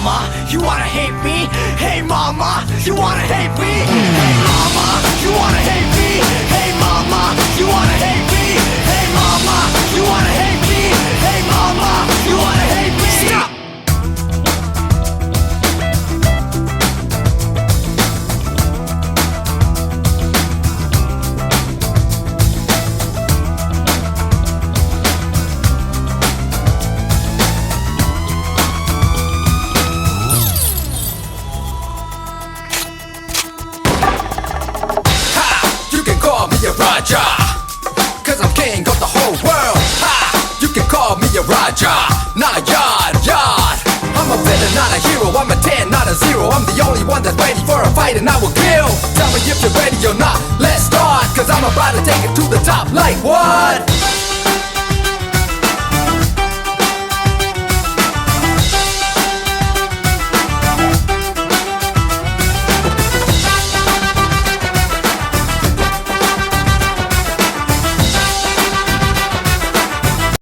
mama, you wanna hate me? Hey mama, you wanna hate me? Hey mama, you wanna hate me? Hey mama, you wanna hate me? Hey mama, you wanna hate me? Hey mama, you wanna hate me? Stop! Raja, cause I'm king of the whole world. Ha! You can call me a Raja, not a yard. I'm a villain, not a hero. I'm a 10, not a 0. I'm the only one that's ready for a fight and I will kill. Tell me if you're ready or not, let's start. Cause I'm about to take it to the top like what?